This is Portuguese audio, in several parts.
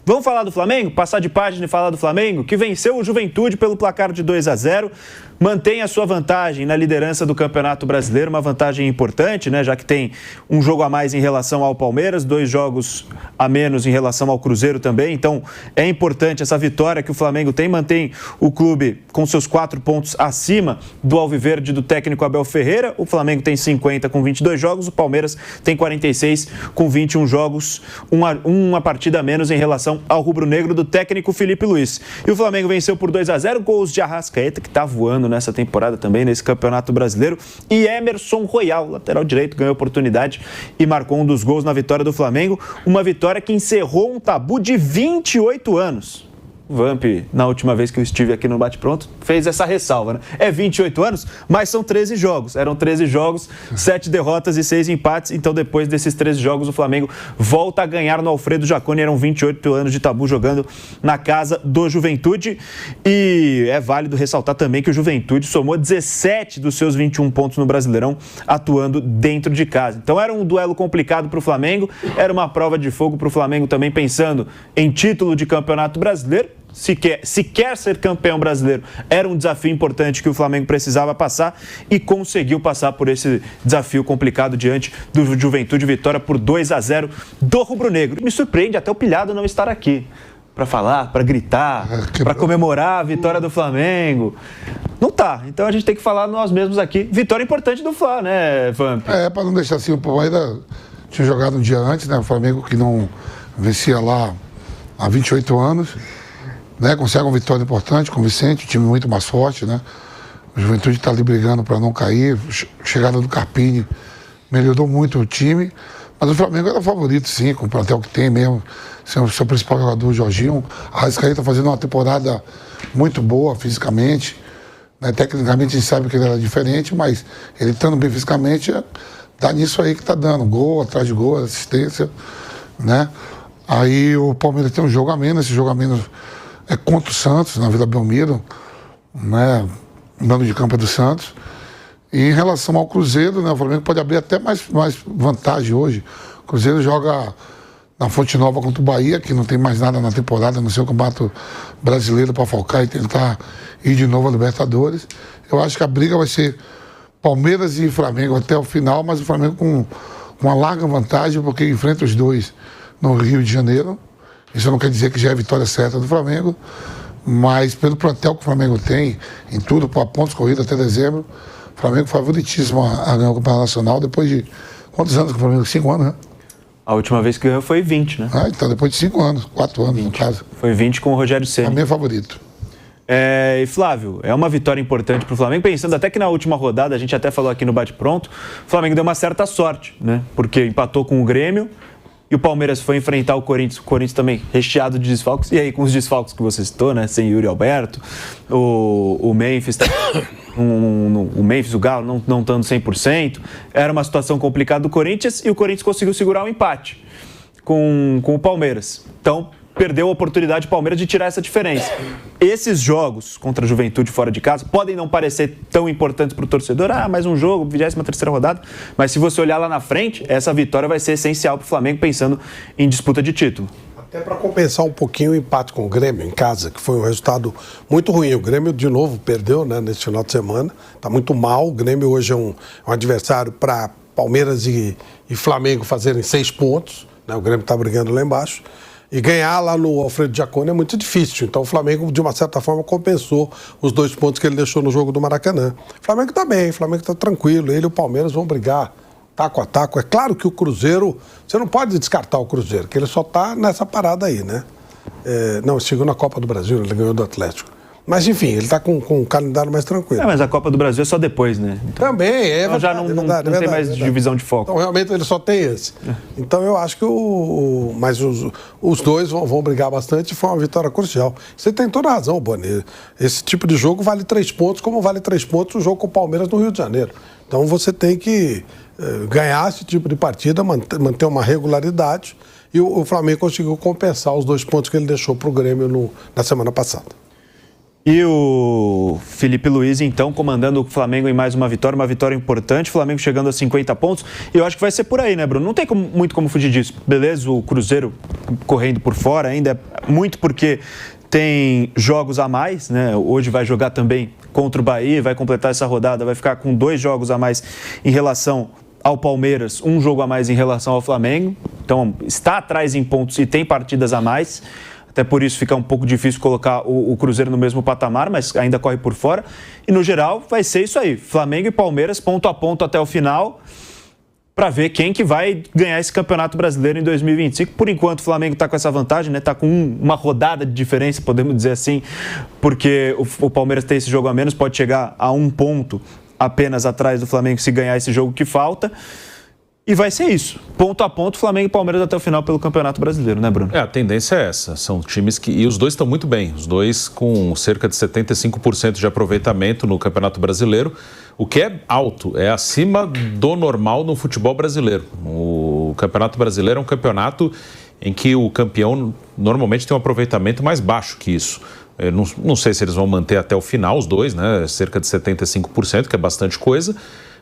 Vamos falar do Flamengo? Passar de página e falar do Flamengo, que venceu o Juventude pelo placar de 2-0, mantém a sua vantagem na liderança do Campeonato Brasileiro, uma vantagem importante, né? Já que tem um jogo a mais em relação ao Palmeiras, 2 jogos a menos em relação ao Cruzeiro também. Então, é importante essa vitória que o Flamengo tem, mantém o clube com seus 4 pontos acima do alviverde do técnico Abel Ferreira. O Flamengo tem 50 com 22 jogos, o Palmeiras tem 46 com 21 jogos, uma partida a menos em relação ao rubro-negro do técnico Felipe Luiz. E o Flamengo venceu por 2-0, gols de Arrascaeta, que está voando nessa temporada também, nesse Campeonato Brasileiro, e Emerson Royal, lateral direito, ganhou oportunidade e marcou um dos gols na vitória do Flamengo, uma vitória que encerrou um tabu de 28 anos. O Vamp, na última vez que eu estive aqui no Bate Pronto, fez essa ressalva, né? É 28 anos, mas são 13 jogos. Eram 13 jogos, 7 derrotas e 6 empates. Então, depois desses 13 jogos, o Flamengo volta a ganhar no Alfredo Jaconi. Eram 28 anos de tabu jogando na casa do Juventude. E é válido ressaltar também que o Juventude somou 17 dos seus 21 pontos no Brasileirão, atuando dentro de casa. Então, era um duelo complicado para o Flamengo. Era uma prova de fogo para o Flamengo também, pensando em título de Campeonato Brasileiro. Se quer ser campeão brasileiro, era um desafio importante que o Flamengo precisava passar e conseguiu passar por esse desafio complicado diante do Juventude. Vitória por 2-0 do rubro-negro. Me surpreende até o Pilhado não estar aqui para falar, para gritar, para comemorar a vitória do Flamengo. Não tá, então a gente tem que falar nós mesmos aqui. Vitória importante do Fla, né, Vamp? Para não deixar assim, o Palmeiras tinha jogado um dia antes, né? O Flamengo que não vencia lá há 28 anos. Né, consegue uma vitória importante com o Vicente, um time muito mais forte, né? O Juventude está ali brigando para não cair. Chegada do Carpini melhorou muito o time, mas o Flamengo era favorito, sim, com o plantel que tem mesmo. Seu principal jogador, o Jorginho. A Arrascaeta está fazendo uma temporada muito boa fisicamente. Né? Tecnicamente a gente sabe que ele era diferente, mas ele estando bem fisicamente, dá nisso aí que está dando. Gol atrás de gol, assistência. Né? Aí o Palmeiras tem um jogo a menos, esse jogo a menos é contra o Santos, na Vila Belmiro, né? O mando de campo é do Santos. E em relação ao Cruzeiro, né? O Flamengo pode abrir até mais vantagem hoje. O Cruzeiro joga na Fonte Nova contra o Bahia, que não tem mais nada na temporada, no seu Campeonato Brasileiro para focar e tentar ir de novo à Libertadores. Eu acho que a briga vai ser Palmeiras e Flamengo até o final, mas o Flamengo com uma larga vantagem, porque enfrenta os dois no Rio de Janeiro. Isso não quer dizer que já é a vitória certa do Flamengo, mas pelo plantel que o Flamengo tem, em tudo, para pontos corridos até dezembro, o Flamengo favoritíssimo a ganhar o Campeonato Nacional depois de quantos anos que o Flamengo? 5 anos, né? A última vez que ganhou foi 20, né? Então depois de 5 anos, 4 anos 20. no caso. Foi 20 com o Rogério Ceni. Flamengo é favorito. E Flávio, é uma vitória importante para o Flamengo, pensando até que na última rodada, a gente até falou aqui no Bate Pronto, o Flamengo deu uma certa sorte, né? Porque empatou com o Grêmio, e o Palmeiras foi enfrentar o Corinthians também recheado de desfalques. E aí, com os desfalques que você citou, né? Sem Yuri Alberto, o Memphis, o Memphis, o Galo não estando 100%. Era uma situação complicada do Corinthians e o Corinthians conseguiu segurar o empate com o Palmeiras. Então, perdeu a oportunidade do Palmeiras de tirar essa diferença. Esses jogos contra a Juventude fora de casa podem não parecer tão importantes para o torcedor. Mais um jogo, 23ª rodada. Mas se você olhar lá na frente, essa vitória vai ser essencial para o Flamengo pensando em disputa de título. Até para compensar um pouquinho o empate com o Grêmio em casa, que foi um resultado muito ruim. O Grêmio, de novo, perdeu, né, nesse final de semana. Está muito mal. O Grêmio hoje é um adversário para Palmeiras e Flamengo fazerem 6 pontos. Né? O Grêmio está brigando lá embaixo. E ganhar lá no Alfredo Jaconi é muito difícil. Então o Flamengo, de uma certa forma, compensou os 2 pontos que ele deixou no jogo do Maracanã. O Flamengo está bem, o Flamengo está tranquilo. Ele e o Palmeiras vão brigar taco a taco. É claro que o Cruzeiro, você não pode descartar o Cruzeiro, que ele só está nessa parada aí, né? Não, chegou na Copa do Brasil, ele ganhou do Atlético. Mas, enfim, ele está com um calendário mais tranquilo. Mas a Copa do Brasil é só depois, né? Então, também, é verdade. Já não tem mais divisão de foco. Então, realmente, ele só tem esse. Então, eu acho que mas os dois vão brigar bastante e foi uma vitória crucial. Você tem toda a razão, Boni. Esse tipo de jogo vale 3 pontos, como vale 3 pontos o jogo com o Palmeiras no Rio de Janeiro. Então, você tem que ganhar esse tipo de partida, manter uma regularidade. E o Flamengo conseguiu compensar os 2 pontos que ele deixou para o Grêmio na semana passada. E o Felipe Luiz, então, comandando o Flamengo em mais uma vitória importante, o Flamengo chegando a 50 pontos. E eu acho que vai ser por aí, né, Bruno? Não tem muito como fugir disso. Beleza, o Cruzeiro correndo por fora ainda muito porque tem jogos a mais, né? Hoje vai jogar também contra o Bahia, vai completar essa rodada, vai ficar com 2 jogos a mais em relação ao Palmeiras, 1 jogo a mais em relação ao Flamengo. Então, está atrás em pontos e tem partidas a mais. Até por isso fica um pouco difícil colocar o Cruzeiro no mesmo patamar, mas ainda corre por fora. E no geral vai ser isso aí, Flamengo e Palmeiras ponto a ponto até o final, para ver quem que vai ganhar esse Campeonato Brasileiro em 2025. Por enquanto, o Flamengo está com essa vantagem, né? Está com uma rodada de diferença, podemos dizer assim, porque o Palmeiras tem esse jogo a menos, pode chegar a 1 ponto apenas atrás do Flamengo se ganhar esse jogo que falta. E vai ser isso, ponto a ponto, Flamengo e Palmeiras até o final pelo Campeonato Brasileiro, né, Bruno? A tendência é essa, são times que... E os dois estão muito bem, os dois com cerca de 75% de aproveitamento no Campeonato Brasileiro, o que é alto, é acima do normal no futebol brasileiro. O Campeonato Brasileiro é um campeonato em que o campeão normalmente tem um aproveitamento mais baixo que isso. Eu não sei se eles vão manter até o final os dois, né, cerca de 75%, que é bastante coisa,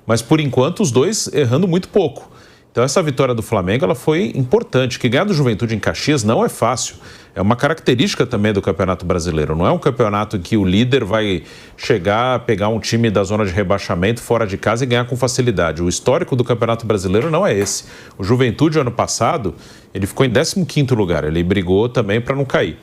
mas por enquanto os dois errando muito pouco. Então essa vitória do Flamengo ela foi importante, que ganhar do Juventude em Caxias não é fácil. É uma característica também do Campeonato Brasileiro. Não é um campeonato em que o líder vai chegar, pegar um time da zona de rebaixamento fora de casa e ganhar com facilidade. O histórico do Campeonato Brasileiro não é esse. O Juventude, ano passado, ele ficou em 15º lugar. Ele brigou também para não cair.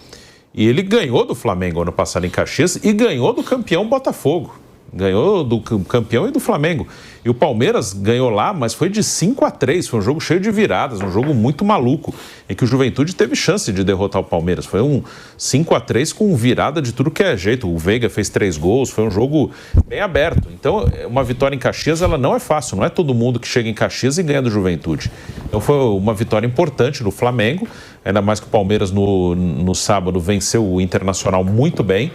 E ele ganhou do Flamengo ano passado em Caxias e ganhou do campeão Botafogo. Ganhou do campeão e do Flamengo. E o Palmeiras ganhou lá, mas foi de 5-3. Foi um jogo cheio de viradas, um jogo muito maluco, em que o Juventude teve chance de derrotar o Palmeiras. Foi um 5-3 com virada de tudo que é jeito. O Veiga fez 3 gols, foi um jogo bem aberto. Então, uma vitória em Caxias, ela não é fácil. Não é todo mundo que chega em Caxias e ganha do Juventude. Então, foi uma vitória importante do Flamengo. Ainda mais que o Palmeiras, no sábado, venceu o Internacional muito bem.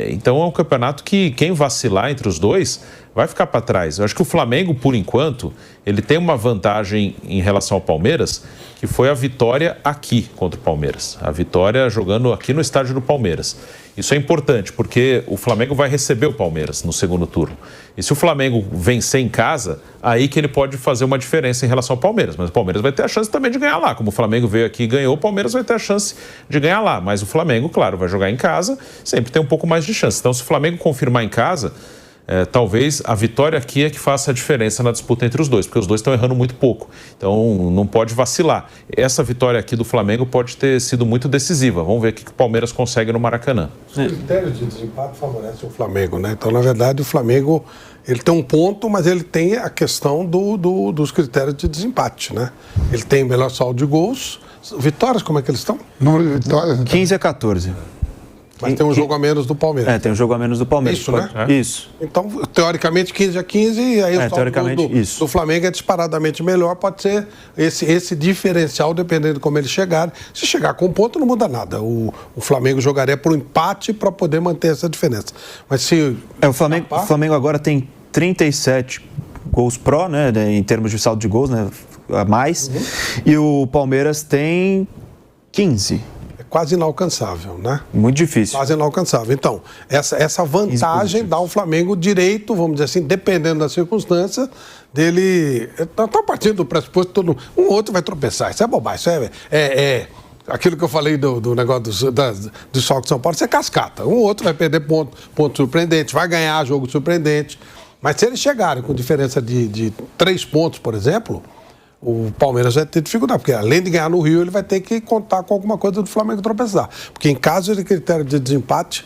Então é um campeonato que quem vacilar entre os dois vai ficar para trás. Eu acho que o Flamengo, por enquanto, ele tem uma vantagem em relação ao Palmeiras, que foi a vitória aqui contra o Palmeiras. A vitória jogando aqui no estádio do Palmeiras. Isso é importante, porque o Flamengo vai receber o Palmeiras no segundo turno. E se o Flamengo vencer em casa, aí que ele pode fazer uma diferença em relação ao Palmeiras. Mas o Palmeiras vai ter a chance também de ganhar lá. Como o Flamengo veio aqui e ganhou, o Palmeiras vai ter a chance de ganhar lá. Mas o Flamengo, claro, vai jogar em casa, sempre tem um pouco mais de chance. Então, se o Flamengo confirmar em casa, talvez a vitória aqui é que faça a diferença na disputa entre os dois, porque os dois estão errando muito pouco. Então, não pode vacilar. Essa vitória aqui do Flamengo pode ter sido muito decisiva. Vamos ver o que o Palmeiras consegue no Maracanã. Os critérios de desempate favorecem o Flamengo, né? Então, na verdade, o Flamengo ele tem um ponto, mas ele tem a questão dos critérios de desempate, né? Ele tem o melhor saldo de gols. Vitórias, como é que eles estão? Número de vitórias. 15-14. Mas tem um jogo a menos do Palmeiras. Tem um jogo a menos do Palmeiras. Isso, né? Isso. Então, teoricamente, 15-15, e aí o saldo do Flamengo é disparadamente melhor. Pode ser esse diferencial, dependendo de como eles chegarem. Se chegar com um ponto, não muda nada. O Flamengo jogaria por um empate para poder manter essa diferença. Mas se... O Flamengo agora tem 37 gols pró, né, em termos de saldo de gols, né, a mais. Uhum. E o Palmeiras tem 15. Quase inalcançável, né? Muito difícil. Quase inalcançável. Então, essa vantagem dá ao Flamengo direito, vamos dizer assim, dependendo da circunstância, dele... Está partindo do pressuposto que todo um outro vai tropeçar. Isso é bobagem. Isso é aquilo que eu falei do negócio do Sol de São Paulo, isso é cascata. Um outro vai perder ponto surpreendente, vai ganhar jogo surpreendente. Mas se eles chegarem com diferença de 3 pontos, por exemplo... O Palmeiras vai ter dificuldade, porque além de ganhar no Rio, ele vai ter que contar com alguma coisa do Flamengo tropeçar. Porque em caso de critério de desempate,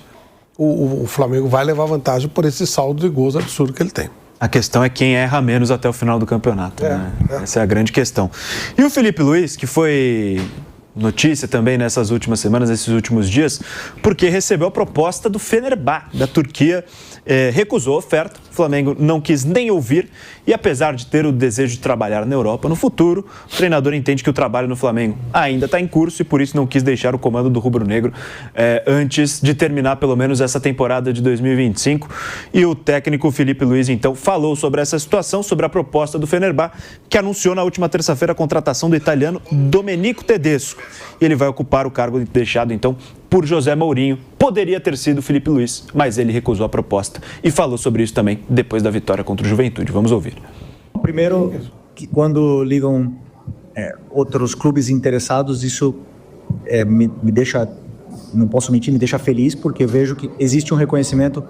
o Flamengo vai levar vantagem por esse saldo de gols absurdo que ele tem. A questão é quem erra menos até o final do campeonato, né? Essa é a grande questão. E o Felipe Luiz, que foi notícia também nessas últimas semanas, nesses últimos dias, porque recebeu a proposta do Fenerbahçe, da Turquia, recusou a oferta, o Flamengo não quis nem ouvir, e apesar de ter o desejo de trabalhar na Europa no futuro, o treinador entende que o trabalho no Flamengo ainda está em curso e por isso não quis deixar o comando do rubro-negro antes de terminar pelo menos essa temporada de 2025. E o técnico Felipe Luiz, então, falou sobre essa situação, sobre a proposta do Fenerbahçe, que anunciou na última terça-feira a contratação do italiano Domenico Tedesco. E ele vai ocupar o cargo deixado, então, por José Mourinho. Poderia ter sido Felipe Luiz, mas ele recusou a proposta e falou sobre isso também depois da vitória contra o Juventude. Vamos ouvir. Primeiro, quando ligam outros clubes interessados, isso me deixa, não posso mentir, me deixa feliz, porque eu vejo que existe um reconhecimento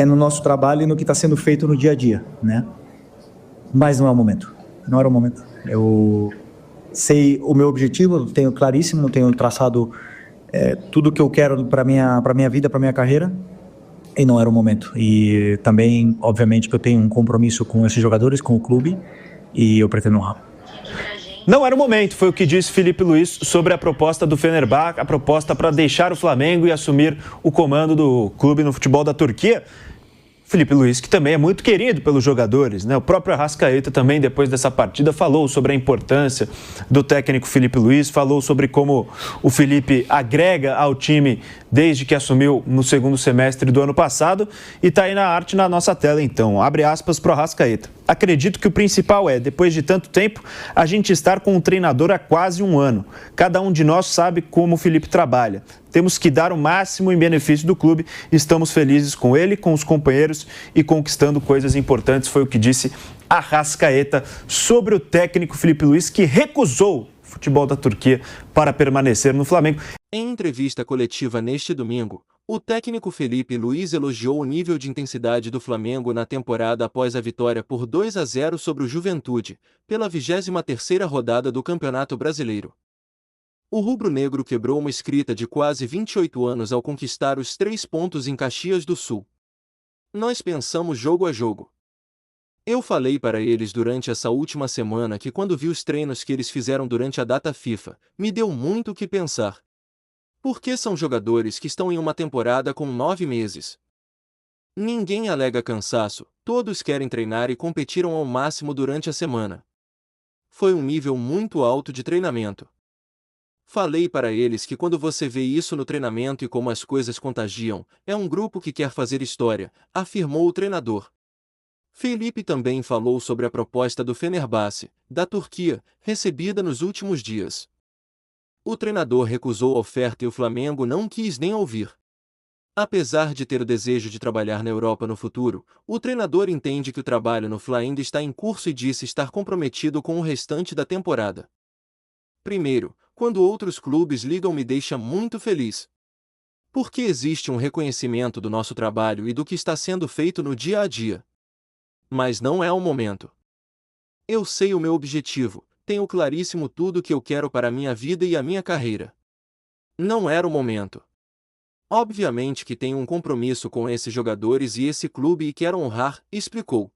no nosso trabalho e no que está sendo feito no dia a dia, né? Mas não é o momento. Não era o momento. Eu sei o meu objetivo, eu tenho claríssimo, tenho traçado tudo o que eu quero para minha vida, para minha carreira, e não era o momento. E também, obviamente, que eu tenho um compromisso com esses jogadores, com o clube, e eu pretendo honrar. Não era o momento, foi o que disse Filipe Luís sobre a proposta do Fenerbahçe, a proposta para deixar o Flamengo e assumir o comando do clube no futebol da Turquia. Filipe Luís, que também é muito querido pelos jogadores, né? O próprio Arrascaeta também, depois dessa partida, falou sobre a importância do técnico Filipe Luís, falou sobre como o Filipe agrega ao time desde que assumiu no segundo semestre do ano passado, e está aí na arte na nossa tela, então. Abre aspas para o Arrascaeta. Acredito que o principal depois de tanto tempo, a gente estar com um treinador há quase um ano. Cada um de nós sabe como o Filipe trabalha. Temos que dar o máximo em benefício do clube. Estamos felizes com ele, com os companheiros e conquistando coisas importantes. Foi o que disse Arrascaeta sobre o técnico Filipe Luís, que recusou o futebol da Turquia para permanecer no Flamengo. Em entrevista coletiva neste domingo, o técnico Filipe Luís elogiou o nível de intensidade do Flamengo na temporada após a vitória por 2-0 sobre o Juventude, pela 23ª rodada do Campeonato Brasileiro. O rubro-negro quebrou uma escrita de quase 28 anos ao conquistar os 3 pontos em Caxias do Sul. Nós pensamos jogo a jogo. Eu falei para eles durante essa última semana que quando vi os treinos que eles fizeram durante a data FIFA, me deu muito o que pensar. Porque são jogadores que estão em uma temporada com 9 meses. Ninguém alega cansaço, todos querem treinar e competiram ao máximo durante a semana. Foi um nível muito alto de treinamento. Falei para eles que quando você vê isso no treinamento e como as coisas contagiam, é um grupo que quer fazer história, afirmou o treinador. Felipe também falou sobre a proposta do Fenerbahçe, da Turquia, recebida nos últimos dias. O treinador recusou a oferta e o Flamengo não quis nem ouvir. Apesar de ter o desejo de trabalhar na Europa no futuro, o treinador entende que o trabalho no Fla ainda está em curso e disse estar comprometido com o restante da temporada. Primeiro, quando outros clubes ligam me deixa muito feliz. Porque existe um reconhecimento do nosso trabalho e do que está sendo feito no dia a dia. Mas não é o momento. Eu sei o meu objetivo. Tenho claríssimo tudo o que eu quero para a minha vida e a minha carreira. Não era o momento. Obviamente que tenho um compromisso com esses jogadores e esse clube e quero honrar, explicou.